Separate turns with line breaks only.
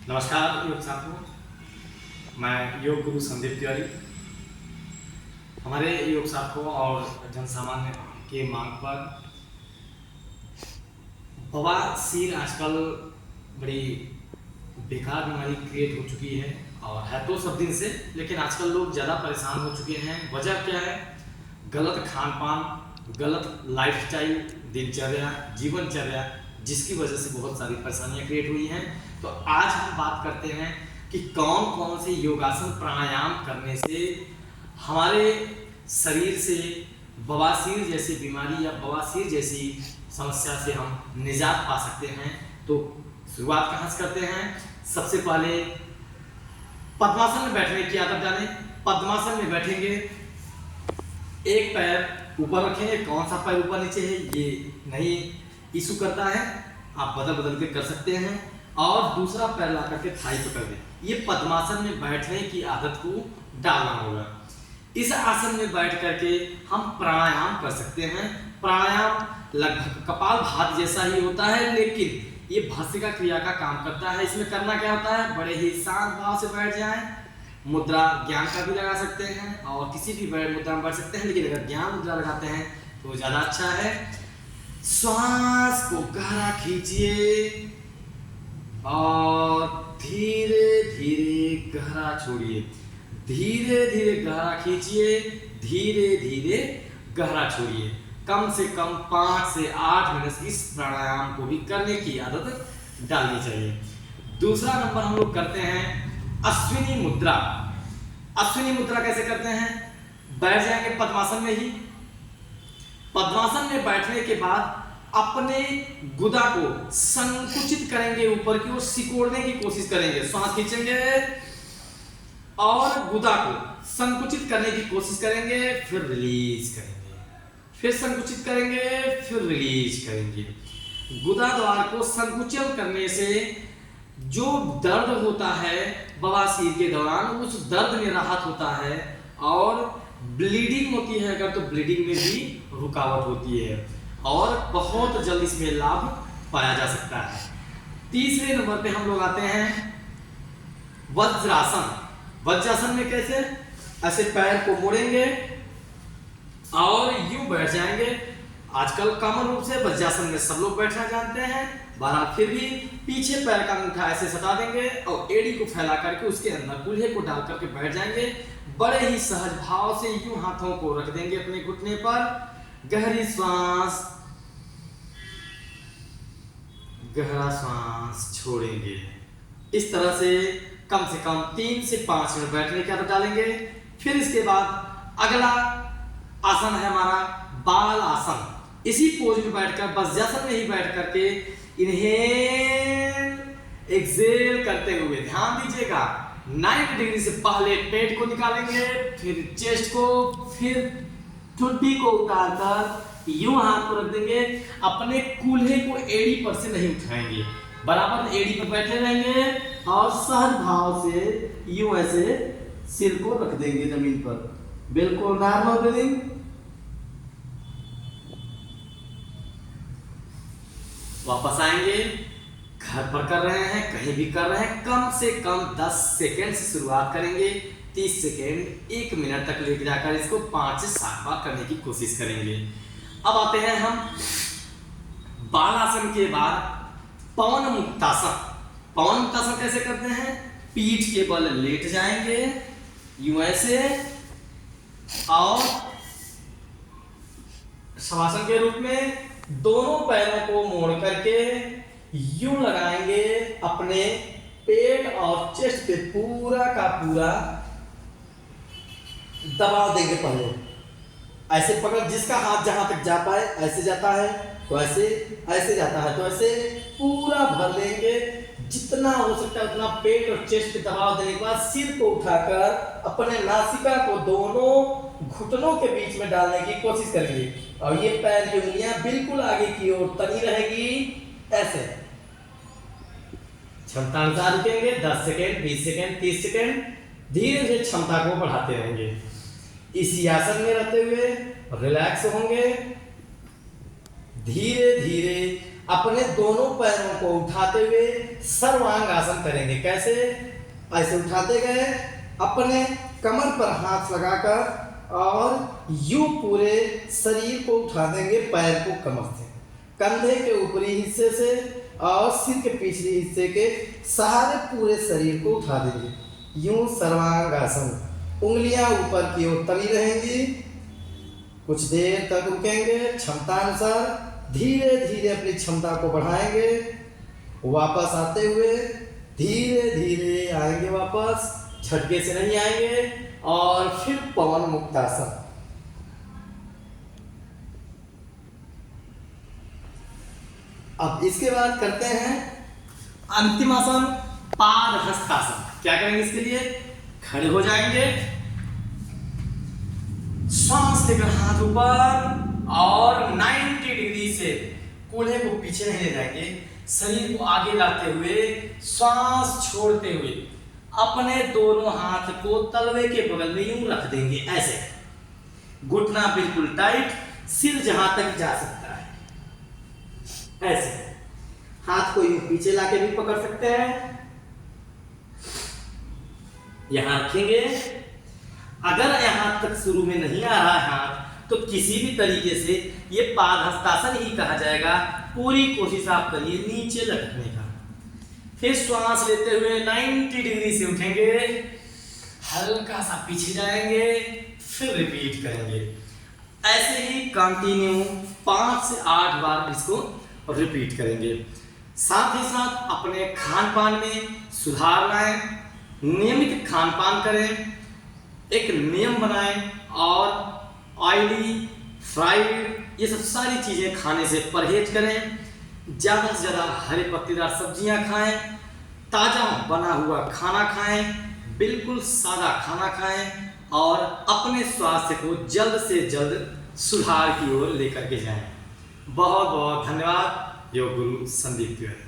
नमस्कार योग साथियों, मैं योग गुरु संदीप तिवारी। हमारे योग साधकों और जन सामान्य के मांग पर बवासीर आजकल बड़ी बेकार बीमारी क्रिएट हो चुकी है और है तो सब दिन से, लेकिन आजकल लोग ज़्यादा परेशान हो चुके हैं। वजह क्या है? गलत खान पान, गलत लाइफस्टाइल, दिनचर्या, जीवनचर्या, जिसकी वजह से बहुत सारी परेशानियां क्रिएट हुई हैं। तो आज हम बात करते हैं कि कौन कौन से योगासन प्राणायाम करने से हमारे शरीर से बवासीर जैसी बीमारी या बवासीर जैसी समस्या से हम निजात पा सकते हैं। तो शुरुआत कहाँ से करते हैं? सबसे पहले पद्मासन में बैठने की आदत डालें। पद्मासन में बैठेंगे, एक पैर ऊपर रखेंगे। कौन सा पैर ऊपर नीचे है ये नहीं इशू करता है, आप बदल बदल के कर सकते हैं। और दूसरा पैर ला करके थाई पकड़ दें। ये पद्मासन में बैठने की आदत को डालना होगा। इस आसन में बैठ करके हम प्राणायाम कर सकते हैं। प्राणायाम लगभग कपालभाति जैसा ही होता है, लेकिन ये भस्त्रिका क्रिया का काम करता है। इसमें करना क्या होता है? बड़े ही शांत भाव से बैठ जाएं। मुद्रा ज्ञान का भी लगा सकते हैं और किसी भी मुद्रा में बैठ सकते हैं, लेकिन अगर ज्ञान मुद्रा लगाते हैं तो ज़्यादा अच्छा है। श्वास को गहरा खींचिए और धीरे धीरे गहरा छोड़िए। धीरे धीरे गहरा खींचिए, धीरे धीरे गहरा छोड़िए। कम से कम 5 से 8 मिनट इस प्राणायाम को भी करने की आदत डालनी चाहिए। दूसरा नंबर हम लोग करते हैं अश्विनी मुद्रा। अश्विनी मुद्रा कैसे करते हैं? बैठ जाएंगे पद्मासन में ही। पद्मासन में बैठने के बाद अपने गुदा को संकुचित करेंगे, ऊपर की ओर सिकोड़ने की कोशिश करेंगे। सांस खींचेंगे और गुदा को संकुचित करने की कोशिश करेंगे, फिर रिलीज करेंगे, फिर संकुचित करेंगे, फिर रिलीज करेंगे। गुदा द्वार को संकुचन करने से जो दर्द होता है बवासीर के दौरान, उस दर्द में राहत होता है और ब्लीडिंग होती है अगर, तो ब्लीडिंग में भी रुकावट होती है और बहुत जल्द इसमें लाभ पाया जा सकता है। तीसरे नंबर पे हम लोग आते हैं वज्रासन। वज्रासन में कैसे? ऐसे पैर को मोड़ेंगे और यूं बैठ जाएंगे। आजकल कॉमन रूप से वज्रासन में सब लोग बैठना जानते हैं। बहरहाल फिर भी पीछे पैर का अंगूठा ऐसे सटा देंगे और एड़ी को फैला करके उसके अंदर कूल्हे को डाल करके बैठ जाएंगे। बड़े ही सहज भाव से यूं हाथों को रख देंगे अपने घुटने पर। गहरी श्वास, गहरा श्वास छोड़ेंगे। इस तरह से कम 3 से 5 मिनट बैठने की आदत डालेंगे। फिर इसके बाद अगला आसन है हमारा बाल आसन। इसी पोज में बैठकर, वज्रासन में ही बैठ करके इनहेल एक्सेल करते हुए, ध्यान दीजिएगा, 90 डिग्री से पहले पेट को निकालेंगे, फिर चेस्ट को, फिर ठुड्डी को उतारकर यूं हाथ को रख देंगे। अपने कूल्हे को एड़ी पर से नहीं उठाएंगे, बराबर एड़ी पर बैठे रहेंगे और सहज भाव से यूं ऐसे सिर को रख देंगे जमीन पर। बिल्कुल नॉर्मल ब्रीदिंग। वापस आएंगे, घर पर कर रहे हैं, कहीं भी कर रहे हैं, कम से कम 10 सेकेंड से शुरुआत करेंगे। 30 सेकेंड, 1 मिनट तक लेकर जाकर इसको 5 से 7 बार करने की कोशिश करेंगे। अब आते हैं हम बालासन के बाद पवन मुक्तासन। पवन मुक्तासन कैसे करते हैं? पीठ के बल लेट जाएंगे यूं ऐसे और शवासन के रूप में दोनों पैरों को मोड़ करके यूं लगाएंगे अपने पेट और चेस्ट पे, पूरा का पूरा दबाव देंगे। पहले ऐसे पकड़, जिसका हाथ जहां तक जा पाए, ऐसे जाता है तो ऐसे, ऐसे जाता है तो ऐसे, पूरा भर लेंगे। जितना हो सकता है उतना पेट और चेस्ट पे दबाव देने के बाद सिर को उठाकर अपने नासिका को दोनों घुटनों के बीच में डालने की कोशिश करेंगे और ये पैर की उंगलियां बिल्कुल आगे की ओर तनी रहेगी, ऐसे। क्षमता अनुसार रुकेंगे, 10 सेकेंड, 20 सेकेंड, 30 सेकेंड, धीरे धीरे क्षमता को बढ़ाते रहेंगे। इसी आसन में रहते हुए रिलैक्स होंगे। धीरे धीरे
अपने दोनों पैरों को उठाते हुए सर्वांग आसन करेंगे। कैसे? ऐसे उठाते गए, अपने कमर पर हाथ लगाकर और यूं पूरे शरीर को उठा देंगे, पैर को कमर से, कंधे के ऊपरी हिस्से से और सिर के पिछले हिस्से के सहारे पूरे शरीर को उठा देंगे। यूं सर्वांग आसन। उंगलियां ऊपर की ओर तली रहेंगी। कुछ देर तक रुकेंगे, क्षमता अनुसार धीरे धीरे अपनी क्षमता को बढ़ाएंगे। वापस आते हुए धीरे धीरे आएंगे, वापस झटके से नहीं आएंगे। और फिर पवन मुक्तासन। अब इसके बाद करते हैं अंतिम आसन, पाद हस्तासन। क्या करेंगे इसके लिए? खड़े हो जाएंगे, श्वास लेकर हाथ ऊपर और 90 डिग्री से कूल्हे को पीछे नहीं ले जाएंगे, शरीर को आगे लाते हुए श्वास छोड़ते हुए अपने दोनों हाथ को तलवे के बगल में यूं रख देंगे। ऐसे घुटना बिल्कुल टाइट, सिर जहां तक जा सकता है। ऐसे हाथ को यूं पीछे लाके भी पकड़ सकते हैं, यहां रखेंगे। अगर यहां तक शुरू में नहीं आ रहा है हाथ, तो किसी भी तरीके से ये पाद हस्तासन ही कहा जाएगा। पूरी कोशिश आप करिए नीचे लटकने का। फिर श्वास लेते हुए 90 डिग्री से उठेंगे, हल्का सा पीछे जाएंगे, फिर रिपीट करेंगे। ऐसे ही कंटिन्यू 5 से 8 बार इसको रिपीट करेंगे। साथ ही साथ अपने खान पान में सुधार लाएं, नियमित खान पान करें, एक नियम बनाएं और ऑयली, फ्राइड, ये सब सारी चीज़ें खाने से परहेज करें। ज़्यादा से ज़्यादा हरे पत्तेदार सब्जियां खाएं, ताज़ा बना हुआ खाना खाएं, बिल्कुल सादा खाना खाएं और अपने स्वास्थ्य को जल्द से जल्द सुधार की ओर लेकर के जाएं। बहुत बहुत धन्यवाद। योग गुरु संदीप तिवारी।